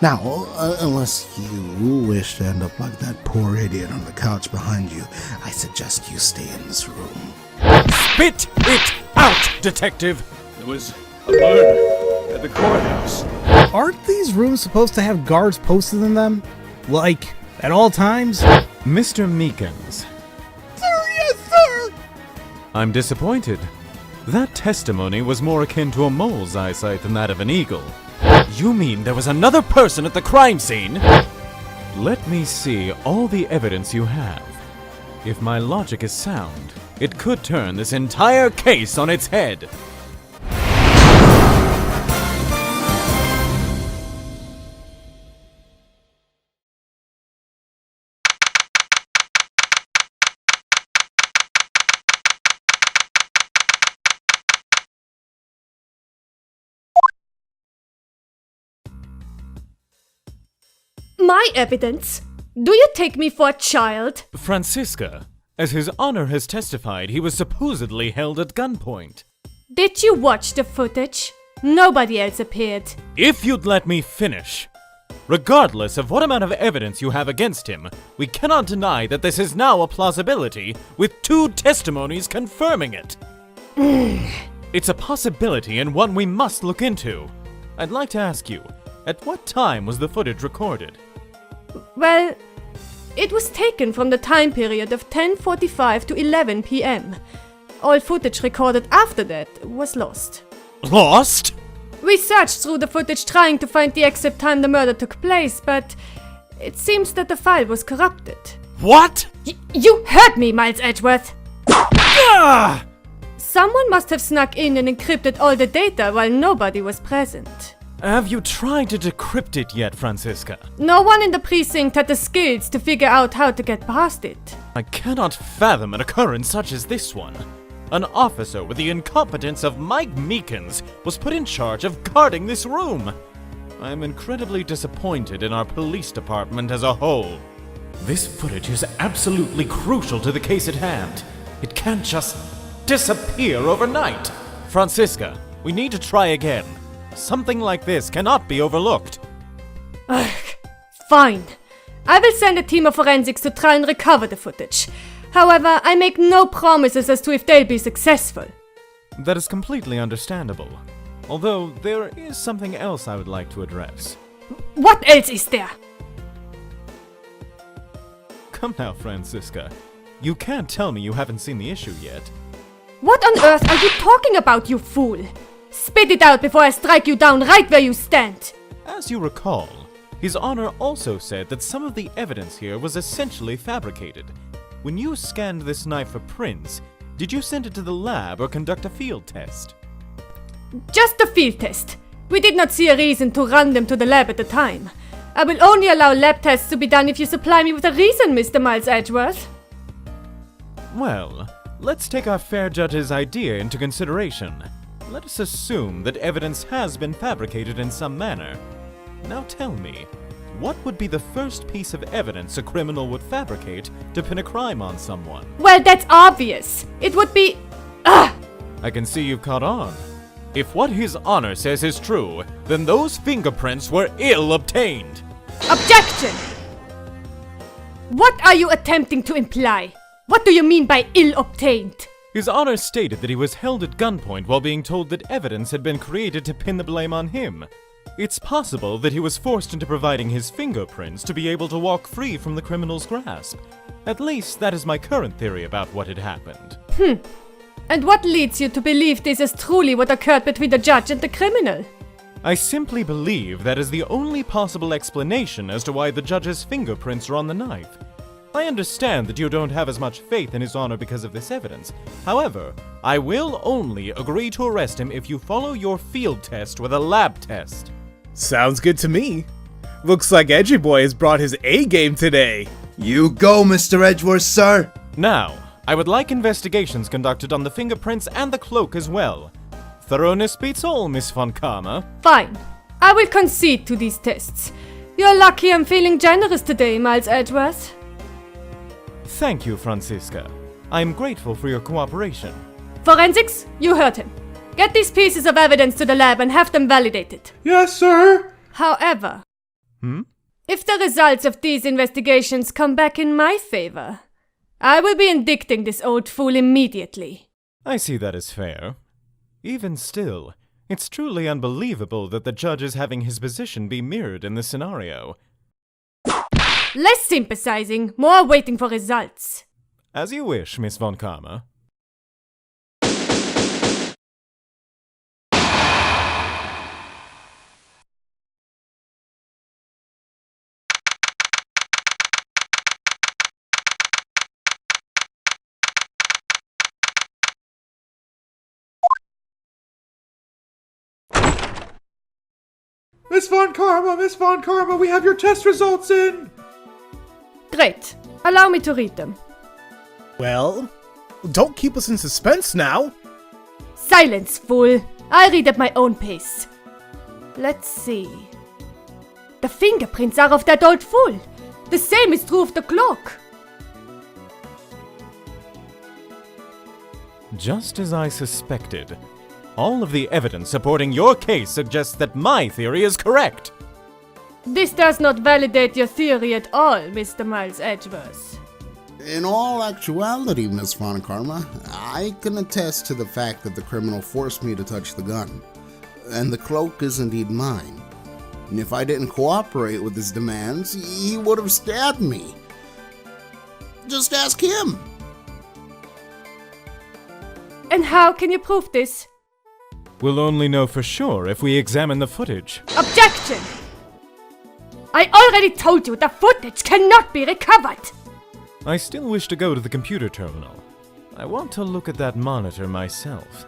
Now, unless you wish to end up like that poor idiot on the couch behind you, I suggest you stay in this room. Spit it out, detective! There was a murder at the courthouse. Aren't these rooms supposed to have guards posted in them? Like, at all times? Mr. Meekins. Sir, yes, sir! I'm disappointed. That testimony was more akin to a mole's eyesight than that of an eagle. You mean there was another person at the crime scene? Let me see all the evidence you have. If my logic is sound, it could turn this entire case on its head. My evidence? Do you take me for a child? Franziska, as His Honor has testified, he was supposedly held at gunpoint. Did you watch the footage? Nobody else appeared. If you'd let me finish. Regardless of what amount of evidence you have against him, we cannot deny that this is now a plausibility, with 2 testimonies confirming it. It's a possibility and one we must look into. I'd like to ask you, at what time was the footage recorded? Well, it was taken from the time period of 10:45 to 11 p.m. All footage recorded after that was lost. Lost? We searched through the footage trying to find the exact time the murder took place, but it seems that the file was corrupted. What? You heard me, Miles Edgeworth! Ah! Someone must have snuck in and encrypted all the data while nobody was present. Have you tried to decrypt it yet, Franziska? No one in the precinct had the skills to figure out how to get past it. I cannot fathom an occurrence such as this one. An officer with the incompetence of Mike Meekins was put in charge of guarding this room. I am incredibly disappointed in our police department as a whole. This footage is absolutely crucial to the case at hand. It can't just disappear overnight. Franziska, we need to try again. Something like this cannot be overlooked. Ugh, fine. I will send a team of forensics to try and recover the footage. However, I make no promises as to if they'll be successful. That is completely understandable. Although, there is something else I would like to address. What else is there? Come now, Franziska. You can't tell me you haven't seen the issue yet. What on earth are you talking about, you fool? Spit it out before I strike you down right where you stand! As you recall, His Honor also said that some of the evidence here was essentially fabricated. When you scanned this knife for prints, did you send it to the lab or conduct a field test? Just a field test. We did not see a reason to run them to the lab at the time. I will only allow lab tests to be done if you supply me with a reason, Mr. Miles Edgeworth. Well, let's take our fair judge's idea into consideration. Let us assume that evidence has been fabricated in some manner. Now tell me, what would be the first piece of evidence a criminal would fabricate to pin a crime on someone? Well, that's obvious. It would be... I can see you've caught on. If what His Honor says is true, then those fingerprints were ill-obtained. Objection! What are you attempting to imply? What do you mean by ill-obtained? His Honor stated that he was held at gunpoint while being told that evidence had been created to pin the blame on him. It's possible that he was forced into providing his fingerprints to be able to walk free from the criminal's grasp. At least that is my current theory about what had happened. And what leads you to believe this is truly what occurred between the judge and the criminal? I simply believe that is the only possible explanation as to why the judge's fingerprints are on the knife. I understand that you don't have as much faith in His Honor because of this evidence. However, I will only agree to arrest him if you follow your field test with a lab test. Sounds good to me. Looks like Edgy Boy has brought his A-game today. You go, Mr. Edgeworth, sir. Now, I would like investigations conducted on the fingerprints and the cloak as well. Thoroughness beats all, Miss von Karma. Fine. I will concede to these tests. You're lucky I'm feeling generous today, Miles Edgeworth. Thank you, Franziska. I am grateful for your cooperation. Forensics, you heard him. Get these pieces of evidence to the lab and have them validated. Yes, sir. However, If the results of these investigations come back in my favor, I will be indicting this old fool immediately. I see that as fair. Even still, it's truly unbelievable that the judge is having his position be mirrored in this scenario. Less sympathizing, more waiting for results. As you wish, Miss von Karma. Miss von Karma, we have your test results in! Great. Allow me to read them. Well, don't keep us in suspense now. Silence, fool. I'll read at my own pace. Let's see. The fingerprints are of that old fool. The same is true of the cloak. Just as I suspected. All of the evidence supporting your case suggests that my theory is correct. This does not validate your theory at all, Mr. Miles Edgeworth. In all actuality, Miss von Karma, I can attest to the fact that the criminal forced me to touch the gun. And the cloak is indeed mine. And if I didn't cooperate with his demands, he would have stabbed me. Just ask him. And how can you prove this? We'll only know for sure if we examine the footage. Objection! I already told you the footage cannot be recovered! I still wish to go to the computer terminal. I want to look at that monitor myself.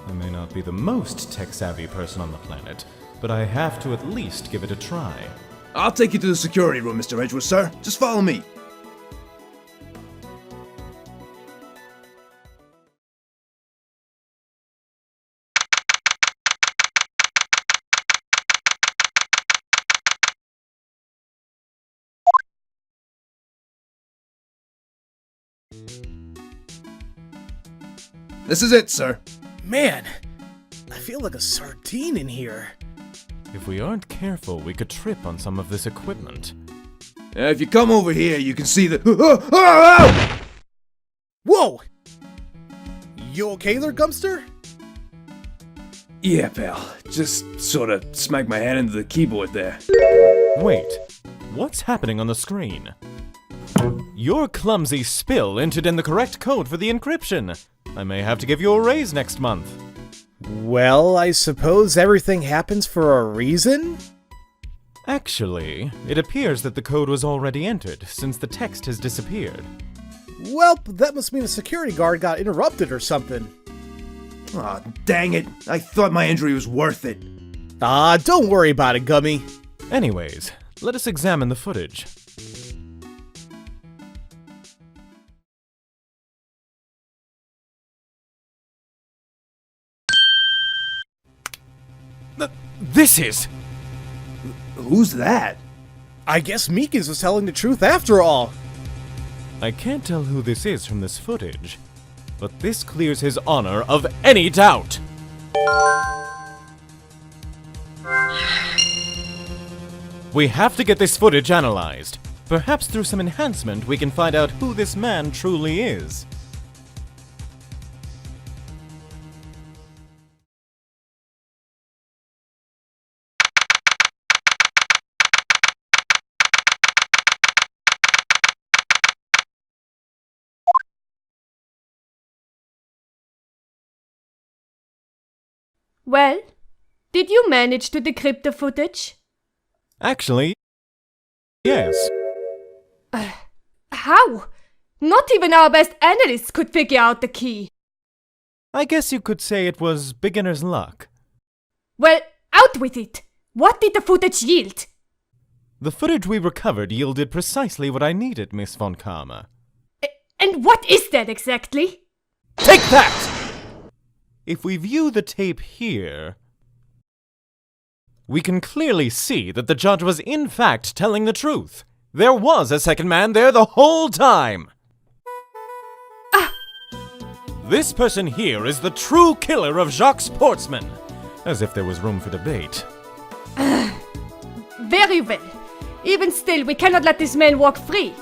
I may not be the most tech-savvy person on the planet, but I have to at least give it a try. I'll take you to the security room, Mr. Edgeworth, sir. Just follow me. This is it, sir. Man, I feel like a sardine in here. If we aren't careful, we could trip on some of this equipment. If you come over here, you can see the... Whoa! You okay there, Gumster? Yeah, pal. Just sort of smacked my head into the keyboard there. Wait, what's happening on the screen? Your clumsy spill entered in the correct code for the encryption. I may have to give you a raise next month. Well, I suppose everything happens for a reason? Actually, it appears that the code was already entered, since the text has disappeared. Well, that must mean a security guard got interrupted or something. Aw, dang it. I thought my injury was worth it. Ah, don't worry about it, Gummy. Anyways, let us examine the footage. This is... Who's that? I guess Meekins was telling the truth after all. I can't tell who this is from this footage, but this clears his honor of any doubt. We have to get this footage analyzed. Perhaps through some enhancement we can find out who this man truly is. Well, did you manage to decrypt the footage? Actually, yes. How? Not even our best analysts could figure out the key. I guess you could say it was beginner's luck. Well, out with it! What did the footage yield? The footage we recovered yielded precisely what I needed, Miss von Karma. And what is that exactly? Take that! If we view the tape here, we can clearly see that the judge was in fact telling the truth. There was a second man there the whole time. This person here is the true killer of Jacques Portsman. As if there was room for debate. Very well. Even still, we cannot let this man walk free.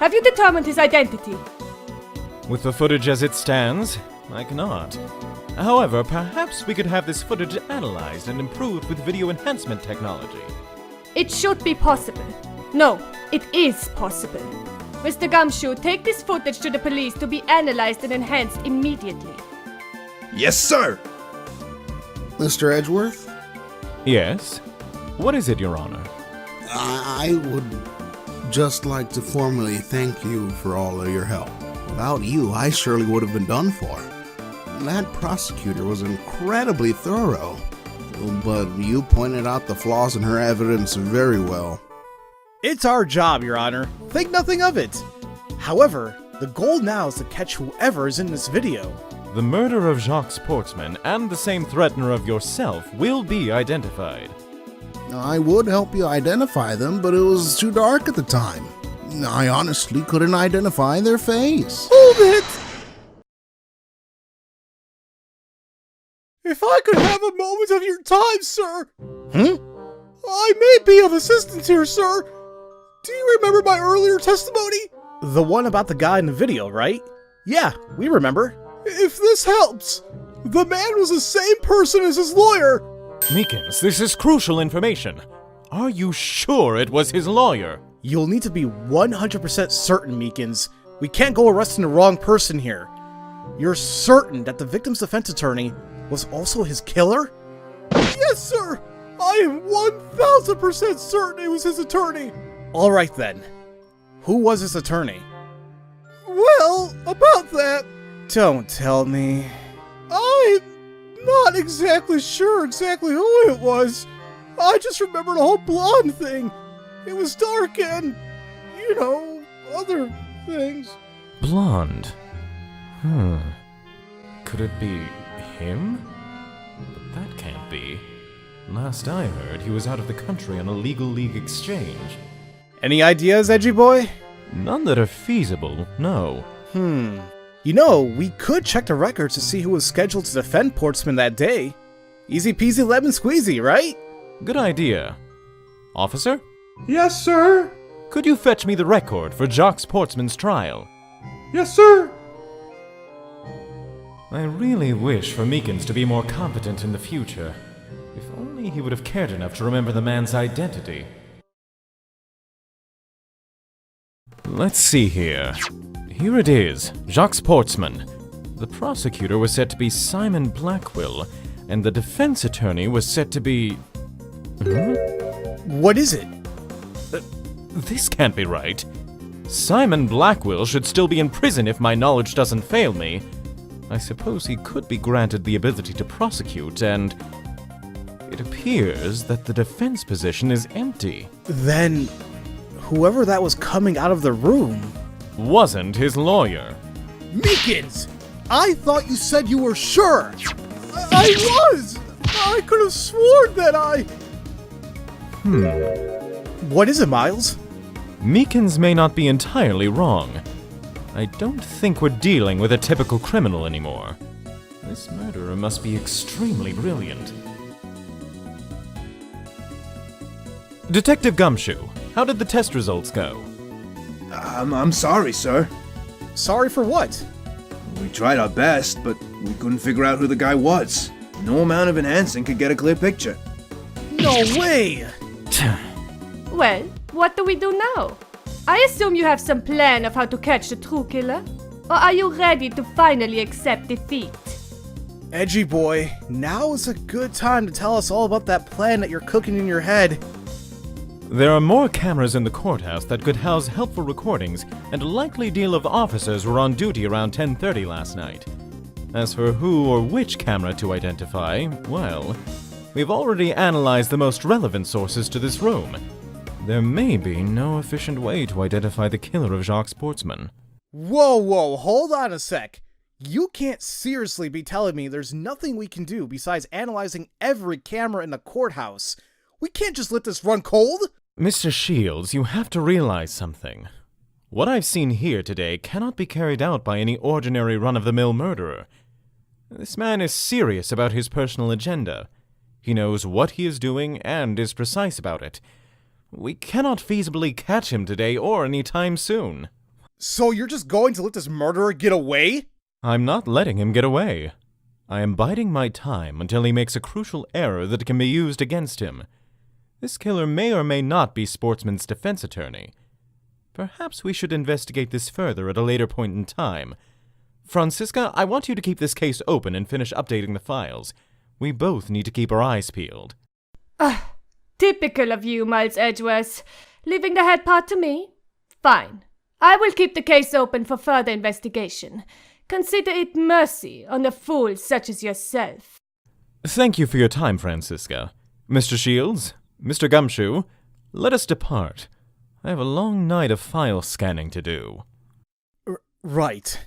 Have you determined his identity? With the footage as it stands, I cannot. However, perhaps we could have this footage analyzed and improved with video enhancement technology. It should be possible. No, it is possible. Mr. Gumshoe, take this footage to the police to be analyzed and enhanced immediately. Yes, sir. Mr. Edgeworth? Yes? What is it, Your Honor? I would just like to formally thank you for all of your help. Without you, I surely would have been done for. That prosecutor was incredibly thorough, but you pointed out the flaws in her evidence very well. It's our job, Your Honor. Think nothing of it. However, the goal now is to catch whoever is in this video. The murder of Jacques Portsman and the same threatener of yourself will be identified. I would help you identify them, but it was too dark at the time. I honestly couldn't identify their face. Hold it! If I could have a moment of your time, sir! I may be of assistance here, sir! Do you remember my earlier testimony? The one about the guy in the video, right? Yeah, we remember. If this helps, the man was the same person as his lawyer! Meekins, this is crucial information. Are you sure it was his lawyer? You'll need to be 100% certain, Meekins. We can't go arresting the wrong person here. You're certain that the victim's defense attorney was also his killer? Yes, sir! I am 1000% certain it was his attorney! Alright then. Who was his attorney? Well, about that... Don't tell me. I'm not exactly sure exactly who it was. I just remember the whole blonde thing. It was dark and, other things. Blonde. Could it be him? But that can't be. Last I heard, he was out of the country on a legal league exchange. Any ideas, Edgy Boy? None that are feasible, no. We could check the records to see who was scheduled to defend Portsman that day. Easy peasy lemon squeezy, right? Good idea. Officer? Yes, sir. Could you fetch me the record for Jacques Portsman's trial? Yes, sir. I really wish for Meekins to be more competent in the future. If only he would have cared enough to remember the man's identity. Let's see here. Here it is, Jacques Portsman. The prosecutor was said to be Simon Blackwell, and the defense attorney was said to be... What is it? This can't be right. Simon Blackwell should still be in prison if my knowledge doesn't fail me. I suppose he could be granted the ability to prosecute, and... It appears that the defense position is empty. Then, whoever that was coming out of the room... wasn't his lawyer. Meekins! I thought you said you were sure! I was! I could have sworn that I... What is it, Miles? Meekins may not be entirely wrong. I don't think we're dealing with a typical criminal anymore. This murderer must be extremely brilliant. Detective Gumshoe, how did the test results go? I'm sorry, sir. Sorry for what? We tried our best, but we couldn't figure out who the guy was. No amount of enhancing could get a clear picture. No way! Well, what do we do now? I assume you have some plan of how to catch the true killer? Or are you ready to finally accept defeat? Edgy Boy, now is a good time to tell us all about that plan that you're cooking in your head. There are more cameras in the courthouse that could house helpful recordings, and a likely deal of officers were on duty around 10:30 last night. As for who or which camera to identify, well, we've already analyzed the most relevant sources to this room. There may be no efficient way to identify the killer of Jacques Portsman. Whoa, hold on a sec. You can't seriously be telling me there's nothing we can do besides analyzing every camera in the courthouse. We can't just let this run cold! Mr. Shields, you have to realize something. What I've seen here today cannot be carried out by any ordinary run-of-the-mill murderer. This man is serious about his personal agenda. He knows what he is doing and is precise about it. We cannot feasibly catch him today or any time soon. So you're just going to let this murderer get away? I'm not letting him get away. I am biding my time until he makes a crucial error that can be used against him. This killer may or may not be Sportsman's defense attorney. Perhaps we should investigate this further at a later point in time. Franziska, I want you to keep this case open and finish updating the files. We both need to keep our eyes peeled. Typical of you, Miles Edgeworth. Leaving the head part to me? Fine. I will keep the case open for further investigation. Consider it mercy on a fool such as yourself. Thank you for your time, Franziska. Mr. Shields, Mr. Gumshoe, let us depart. I have a long night of file scanning to do. Right.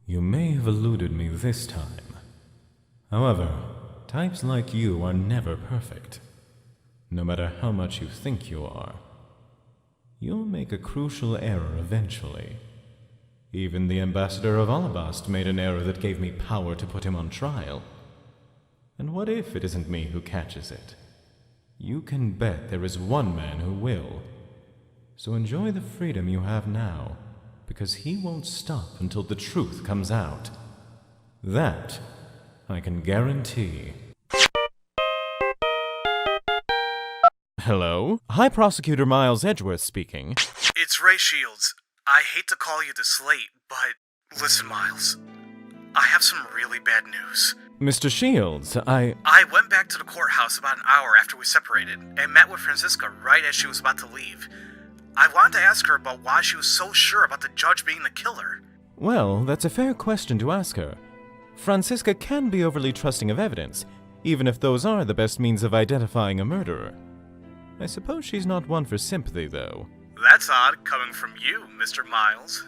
You may have eluded me this time. However, types like you are never perfect. No matter how much you think you are, you'll make a crucial error eventually. Even the ambassador of Alabast made an error that gave me power to put him on trial. And what if it isn't me who catches it? You can bet there is one man who will. So enjoy the freedom you have now, because he won't stop until the truth comes out. That I can guarantee. Hello? Hi, Prosecutor Miles Edgeworth speaking. It's Ray Shields. I hate to call you this late, but listen, Miles. I have some really bad news. Mr. Shields, I went back to the courthouse about an hour after we separated and met with Franziska right as she was about to leave. I wanted to ask her about why she was so sure about the judge being the killer. Well, that's a fair question to ask her. Franziska can be overly trusting of evidence, even if those are the best means of identifying a murderer. I suppose she's not one for sympathy, though. That's odd, coming from you, Mr. Miles.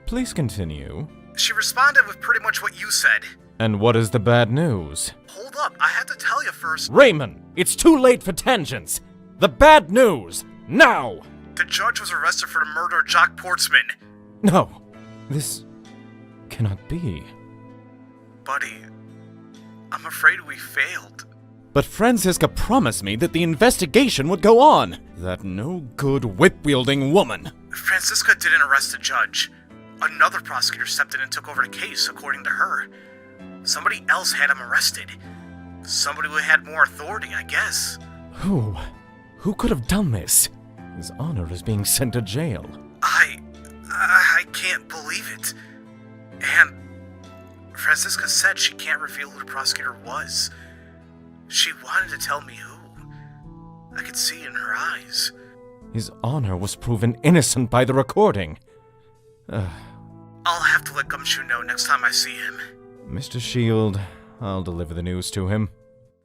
Please continue. She responded with pretty much what you said. And what is the bad news? Hold up, I had to tell you first. Raymond, it's too late for tangents! The bad news! Now! The judge was arrested for the murder of Jacques Portsman. No, this cannot be. Buddy, I'm afraid we failed. But Franziska promised me that the investigation would go on. That no-good whip-wielding woman. Franziska didn't arrest the judge. Another prosecutor stepped in and took over the case, according to her. Somebody else had him arrested. Somebody who had more authority, I guess. Who? Who could have done this? His honor is being sent to jail. I can't believe it. And Franziska said she can't reveal who the prosecutor was. She wanted to tell me who. I could see it in her eyes. His honor was proven innocent by the recording. I'll have to let Gumshoe know next time I see him. Mr. Shield, I'll deliver the news to him.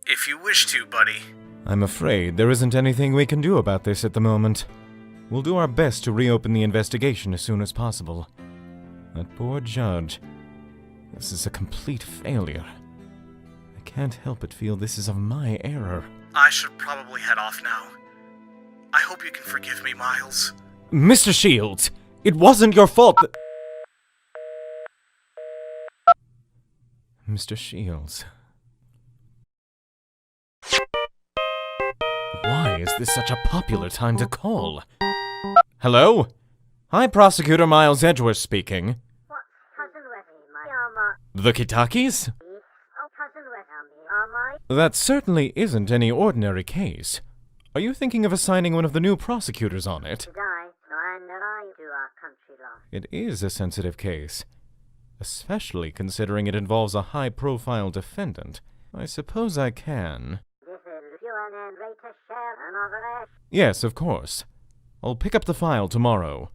If you wish to, buddy. I'm afraid there isn't anything we can do about this at the moment. We'll do our best to reopen the investigation as soon as possible. That poor judge. This is a complete failure. I can't help but feel this is of my error. I should probably head off now. I hope you can forgive me, Miles. Mr. Shields, it wasn't your fault that... Mr. Shields. Why is this such a popular time to call? Hello? Hi, Prosecutor Miles Edgeworth speaking. The Kitakis? That certainly isn't any ordinary case. Are you thinking of assigning one of the new prosecutors on it? It is a sensitive case, especially considering it involves a high-profile defendant. I suppose I can. Yes, of course. I'll pick up the file tomorrow.